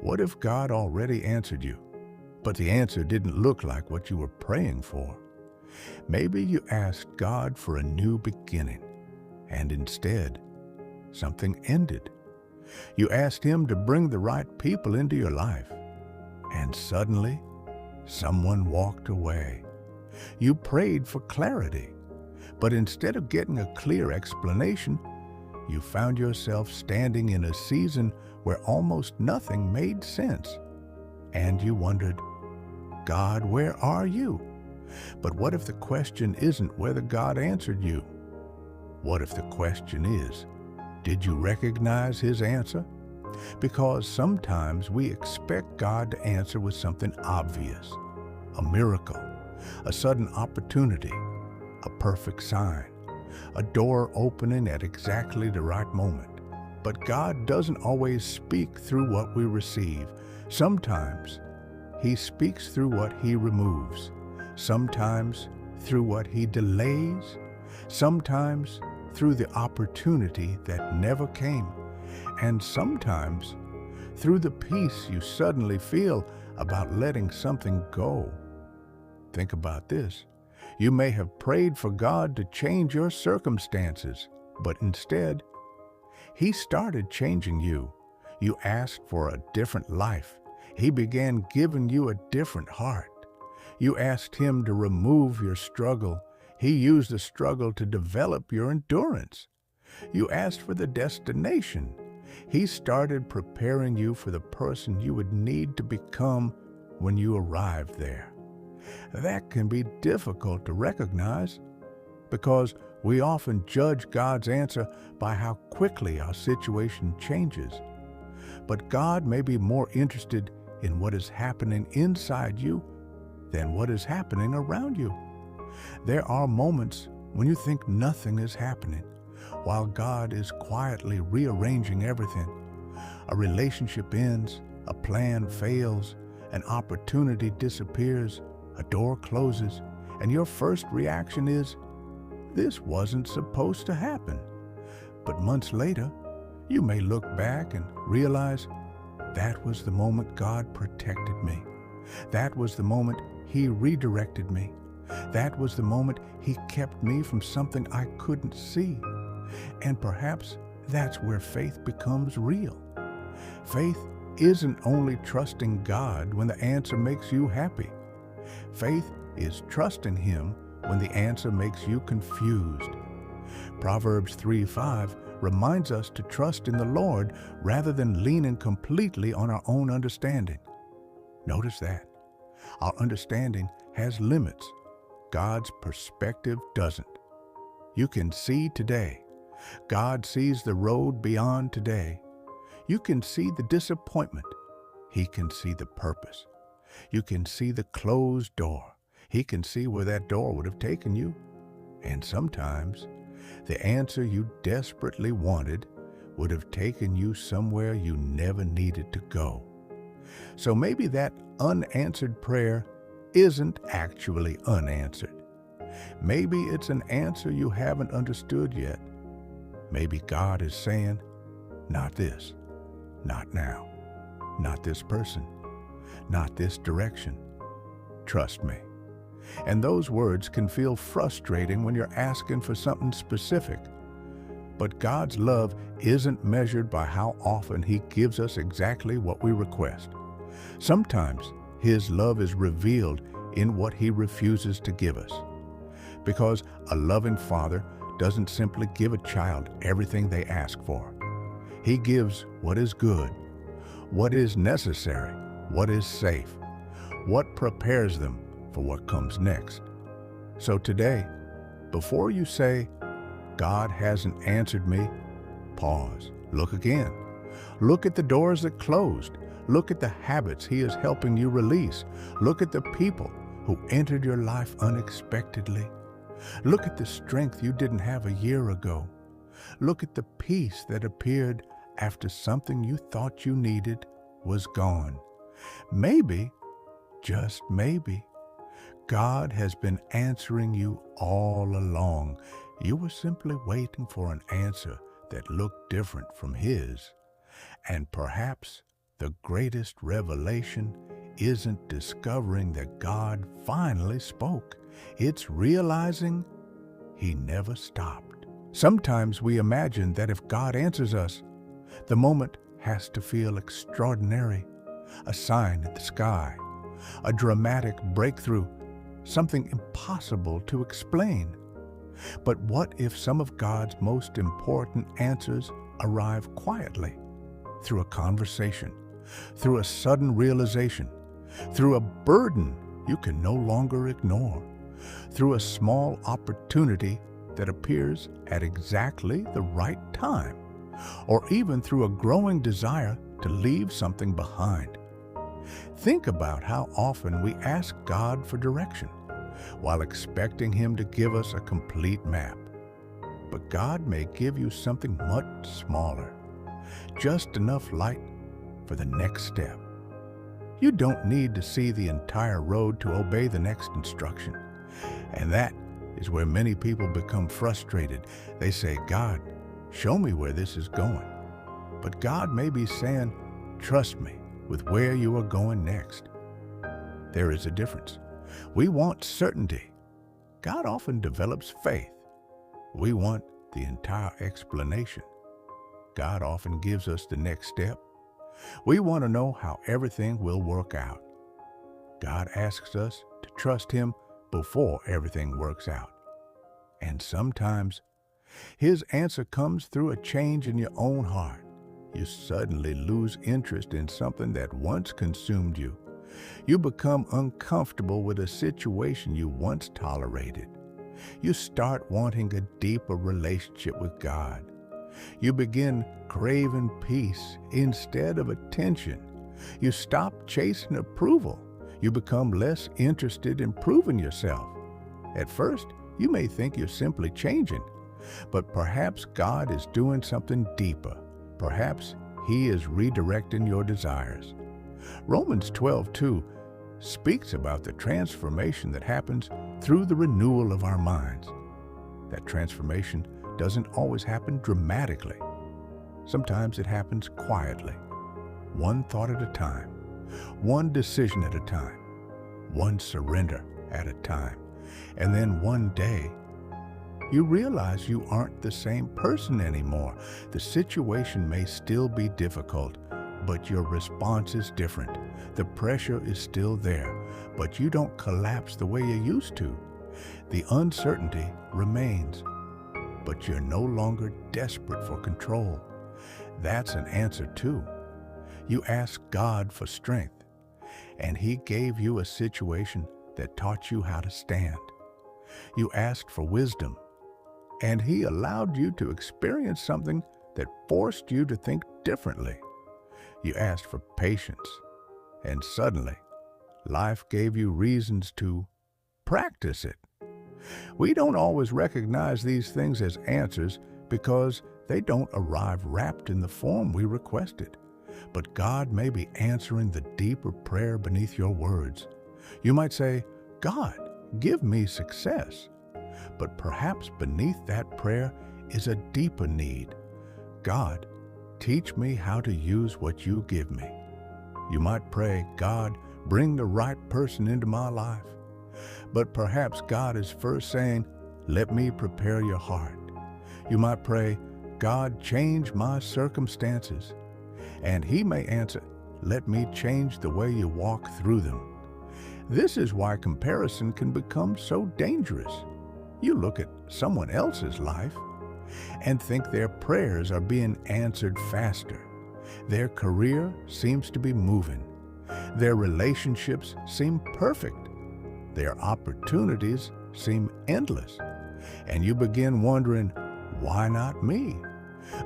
What if God already answered you, but the answer didn't look like what you were praying for? Maybe you asked God for a new beginning, and instead, something ended. You asked Him to bring the right people into your life, and suddenly, someone walked away. You prayed for clarity, but instead of getting a clear explanation, you found yourself standing in a season where almost nothing made sense. And you wondered, God, where are you? But what if the question isn't whether God answered you? What if the question is, did you recognize His answer? Because sometimes we expect God to answer with something obvious, a miracle, a sudden opportunity, a perfect sign, a door opening at exactly the right moment. But God doesn't always speak through what we receive. Sometimes He speaks through what He removes. Sometimes through what He delays. Sometimes through the opportunity that never came. And sometimes through the peace you suddenly feel about letting something go. Think about this. You may have prayed for God to change your circumstances, but instead, He started changing you. You asked for a different life. He began giving you a different heart. You asked Him to remove your struggle. He used the struggle to develop your endurance. You asked for the destination. He started preparing you for the person you would need to become when you arrived there. That can be difficult to recognize because we often judge God's answer by how quickly our situation changes. But God may be more interested in what is happening inside you than what is happening around you. There are moments when you think nothing is happening, while God is quietly rearranging everything. A relationship ends, a plan fails, an opportunity disappears, a door closes, and your first reaction is, this wasn't supposed to happen. But months later, you may look back and realize that was the moment God protected me. That was the moment He redirected me. That was the moment He kept me from something I couldn't see. And perhaps that's where faith becomes real. Faith isn't only trusting God when the answer makes you happy. Faith is trusting Him when the answer makes you confused. Proverbs 3:5 reminds us to trust in the Lord rather than leaning completely on our own understanding. Notice that. Our understanding has limits. God's perspective doesn't. You can see today. God sees the road beyond today. You can see the disappointment. He can see the purpose. You can see the closed door. He can see where that door would have taken you. And sometimes, the answer you desperately wanted would have taken you somewhere you never needed to go. So maybe that unanswered prayer isn't actually unanswered. Maybe it's an answer you haven't understood yet. Maybe God is saying, not this, not now, not this person, not this direction. Trust me. And those words can feel frustrating when you're asking for something specific. But God's love isn't measured by how often He gives us exactly what we request. Sometimes His love is revealed in what He refuses to give us. Because a loving Father doesn't simply give a child everything they ask for. He gives what is good, what is necessary, what is safe, what prepares them for what comes next. So today, before you say, God hasn't answered me, pause, look again. Look at the doors that closed. Look at the habits He is helping you release. Look at the people who entered your life unexpectedly. Look at the strength you didn't have a year ago. Look at the peace that appeared after something you thought you needed was gone. Maybe, just maybe, God has been answering you all along. You were simply waiting for an answer that looked different from His. And perhaps The greatest revelation isn't discovering that God finally spoke. It's realizing He never stopped. Sometimes we imagine that if God answers us, the moment has to feel extraordinary, a sign in the sky, a dramatic breakthrough, something impossible to explain. But what if some of God's most important answers arrive quietly, through a conversation, through a sudden realization, through a burden you can no longer ignore, through a small opportunity that appears at exactly the right time, or even through a growing desire to leave something behind? Think about how often we ask God for direction while expecting Him to give us a complete map. But God may give you something much smaller, just enough light for the next step. You don't need to see the entire road to obey the next instruction. And that is where many people become frustrated. They say, God, show me where this is going. But God may be saying, trust me with where you are going next. There is a difference. We want certainty. God often develops faith. We want the entire explanation. God often gives us the next step. We want to know how everything will work out. God asks us to trust Him before everything works out. And sometimes His answer comes through a change in your own heart. You suddenly lose interest in something that once consumed you. You become uncomfortable with a situation you once tolerated. You start wanting a deeper relationship with God. You begin craving peace instead of attention. You stop chasing approval. You become less interested in proving yourself. At first, you may think you're simply changing, but perhaps God is doing something deeper. Perhaps He is redirecting your desires. Romans 12:2 speaks about the transformation that happens through the renewal of our minds. That transformation doesn't always happen dramatically. Sometimes it happens quietly, one thought at a time, one decision at a time, one surrender at a time. And then one day, you realize you aren't the same person anymore. The situation may still be difficult, but your response is different. The pressure is still there, but you don't collapse the way you used to. The uncertainty remains, but you're no longer desperate for control. That's an answer too. You asked God for strength, and He gave you a situation that taught you how to stand. You asked for wisdom, and He allowed you to experience something that forced you to think differently. You asked for patience, and suddenly, life gave you reasons to practice it. We don't always recognize these things as answers because they don't arrive wrapped in the form we requested. But God may be answering the deeper prayer beneath your words. You might say, God, give me success. But perhaps beneath that prayer is a deeper need. God, teach me how to use what you give me. You might pray, God, bring the right person into my life. But perhaps God is first saying, let me prepare your heart. You might pray, God, change my circumstances. And He may answer, let me change the way you walk through them. This is why comparison can become so dangerous. You look at someone else's life and think their prayers are being answered faster. Their career seems to be moving. Their relationships seem perfect. Their opportunities seem endless. And you begin wondering, why not me?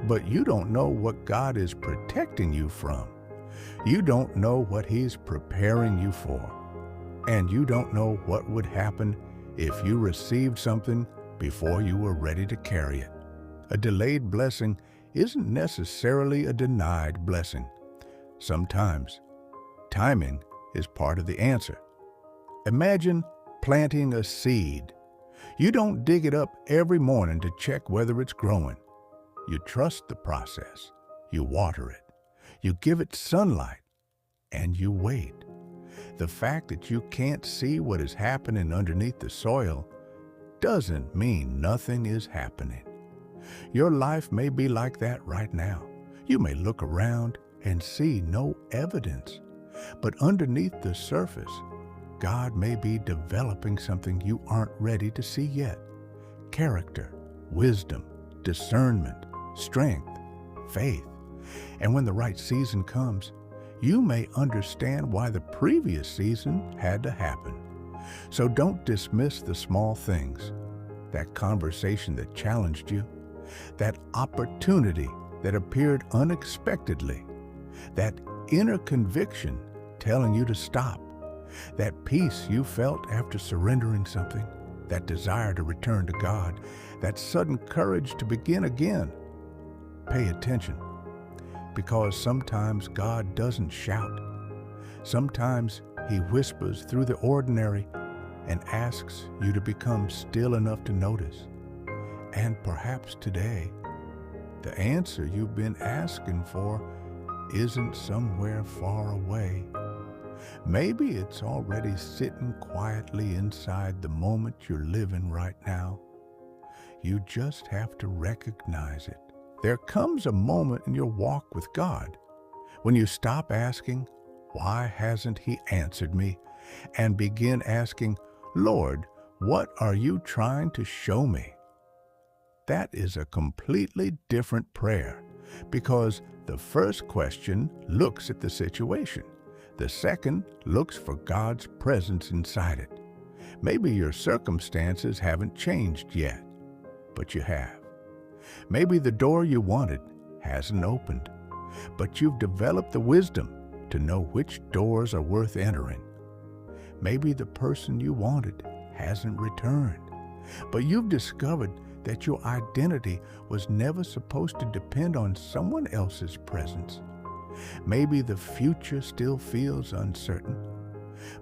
But you don't know what God is protecting you from. You don't know what He's preparing you for. And you don't know what would happen if you received something before you were ready to carry it. A delayed blessing isn't necessarily a denied blessing. Sometimes, timing is part of the answer. Imagine planting a seed. You don't dig it up every morning to check whether it's growing. You trust the process. You water it. You give it sunlight and you wait. The fact that you can't see what is happening underneath the soil doesn't mean nothing is happening. Your life may be like that right now. You may look around and see no evidence, but underneath the surface, God may be developing something you aren't ready to see yet. Character, wisdom, discernment, strength, faith. And when the right season comes, you may understand why the previous season had to happen. So don't dismiss the small things, that conversation that challenged you, that opportunity that appeared unexpectedly, that inner conviction telling you to stop, that peace you felt after surrendering something, that desire to return to God, that sudden courage to begin again. Pay attention, because sometimes God doesn't shout. Sometimes He whispers through the ordinary and asks you to become still enough to notice. And perhaps today, the answer you've been asking for isn't somewhere far away. Maybe it's already sitting quietly inside the moment you're living right now. You just have to recognize it. There comes a moment in your walk with God when you stop asking, "Why hasn't He answered me?" and begin asking, "Lord, what are you trying to show me?" That is a completely different prayer, because the first question looks at the situation. The second looks for God's presence inside it. Maybe your circumstances haven't changed yet, but you have. Maybe the door you wanted hasn't opened, but you've developed the wisdom to know which doors are worth entering. Maybe the person you wanted hasn't returned, but you've discovered that your identity was never supposed to depend on someone else's presence. Maybe the future still feels uncertain,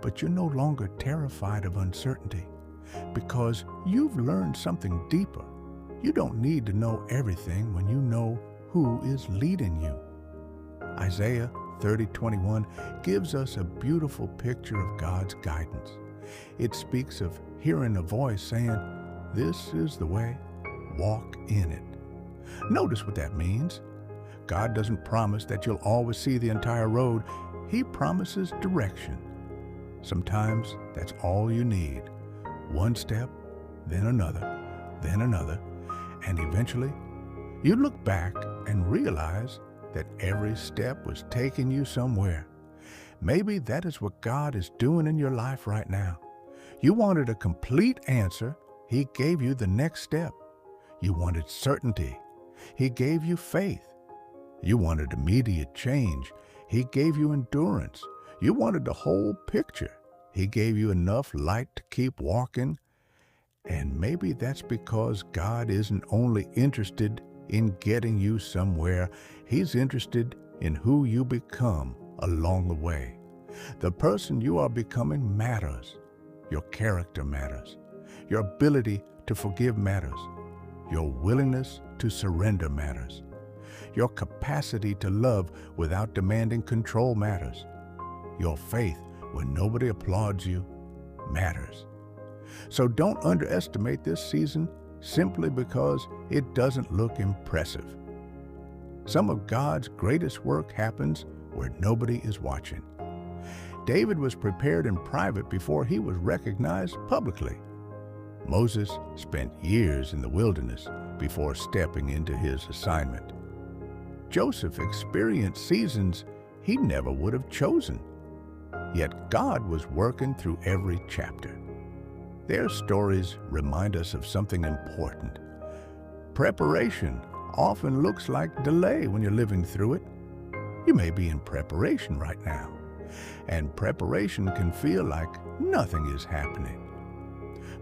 but you're no longer terrified of uncertainty because you've learned something deeper. You don't need to know everything when you know who is leading you. Isaiah 30:21 gives us a beautiful picture of God's guidance. It speaks of hearing a voice saying, "This is the way, walk in it." Notice what that means. God doesn't promise that you'll always see the entire road. He promises direction. Sometimes that's all you need. One step, then another, and eventually you look back and realize that every step was taking you somewhere. Maybe that is what God is doing in your life right now. You wanted a complete answer. He gave you the next step. You wanted certainty. He gave you faith. You wanted immediate change. He gave you endurance. You wanted the whole picture. He gave you enough light to keep walking. And maybe that's because God isn't only interested in getting you somewhere. He's interested in who you become along the way. The person you are becoming matters. Your character matters. Your ability to forgive matters. Your willingness to surrender matters. Your capacity to love without demanding control matters. Your faith when nobody applauds you matters. So don't underestimate this season simply because it doesn't look impressive. Some of God's greatest work happens where nobody is watching. David was prepared in private before he was recognized publicly. Moses spent years in the wilderness before stepping into his assignment. Joseph experienced seasons he never would have chosen. Yet God was working through every chapter. Their stories remind us of something important. Preparation often looks like delay when you're living through it. You may be in preparation right now, and preparation can feel like nothing is happening.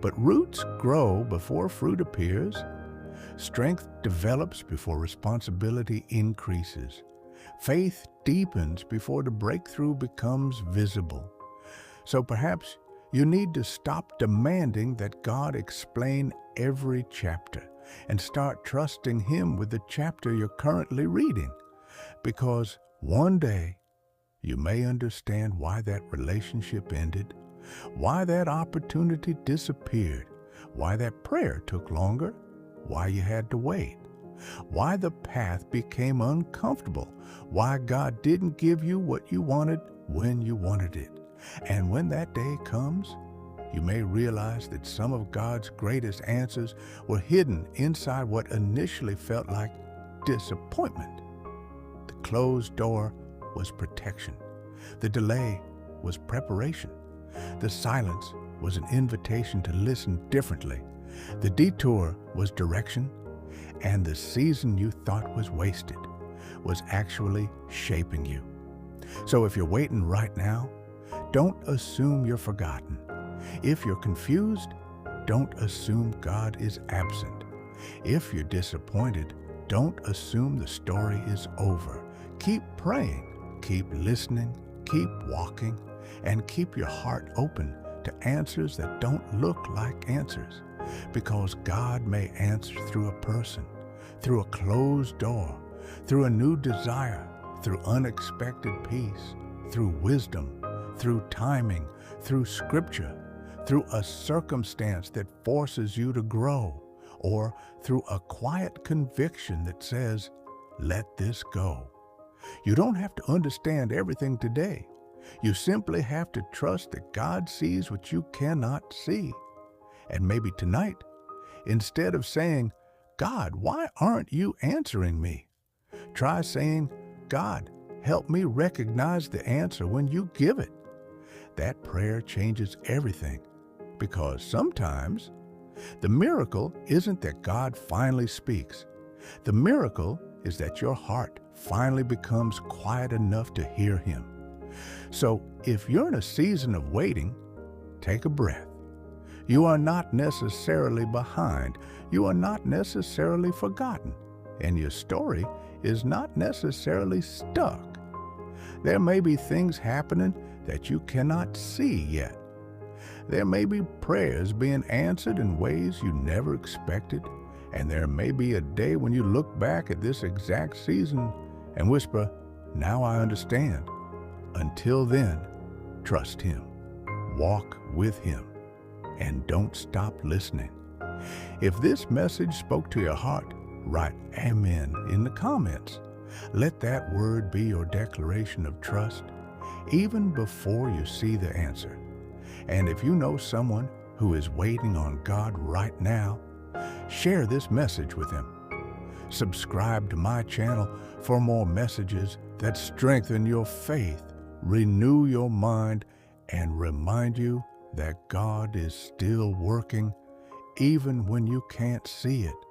But roots grow before fruit appears. Strength develops before responsibility increases. Faith deepens before the breakthrough becomes visible. So perhaps you need to stop demanding that God explain every chapter and start trusting Him with the chapter you're currently reading. Because One day, you may understand why that relationship ended, why that opportunity disappeared, why that prayer took longer, why you had to wait, why the path became uncomfortable, why God didn't give you what you wanted when you wanted it. And when that day comes, you may realize that some of God's greatest answers were hidden inside what initially felt like disappointment. The closed door was protection. The delay was preparation. The silence was an invitation to listen differently. The detour was direction. And the season you thought was wasted was actually shaping you. So if you're waiting right now, don't assume you're forgotten. If you're confused, don't assume God is absent. If you're disappointed, don't assume the story is over. Keep praying, keep listening, keep walking, and keep your heart open to answers that don't look like answers. Because God may answer through a person, through a closed door, through a new desire, through unexpected peace, through wisdom, through timing, through scripture, through a circumstance that forces you to grow, or through a quiet conviction that says, let this go. You don't have to understand everything today. You simply have to trust that God sees what you cannot see. And maybe tonight, instead of saying, God, why aren't you answering me? Try saying, God, help me recognize the answer when you give it. That prayer changes everything, because sometimes the miracle isn't that God finally speaks. The miracle is that your heart finally becomes quiet enough to hear him. So if you're in a season of waiting, take a breath. You are not necessarily behind. You are not necessarily forgotten. And your story is not necessarily stuck. There may be things happening that you cannot see yet. There may be prayers being answered in ways you never expected. And there may be a day when you look back at this exact season and whisper, now I understand. Until then, trust him. Walk with him. And don't stop listening. If this message spoke to your heart, write Amen in the comments. Let that word be your declaration of trust, even before you see the answer. And if you know someone who is waiting on God right now, share this message with them. Subscribe to my channel for more messages that strengthen your faith, renew your mind, and remind you that God is still working even when you can't see it.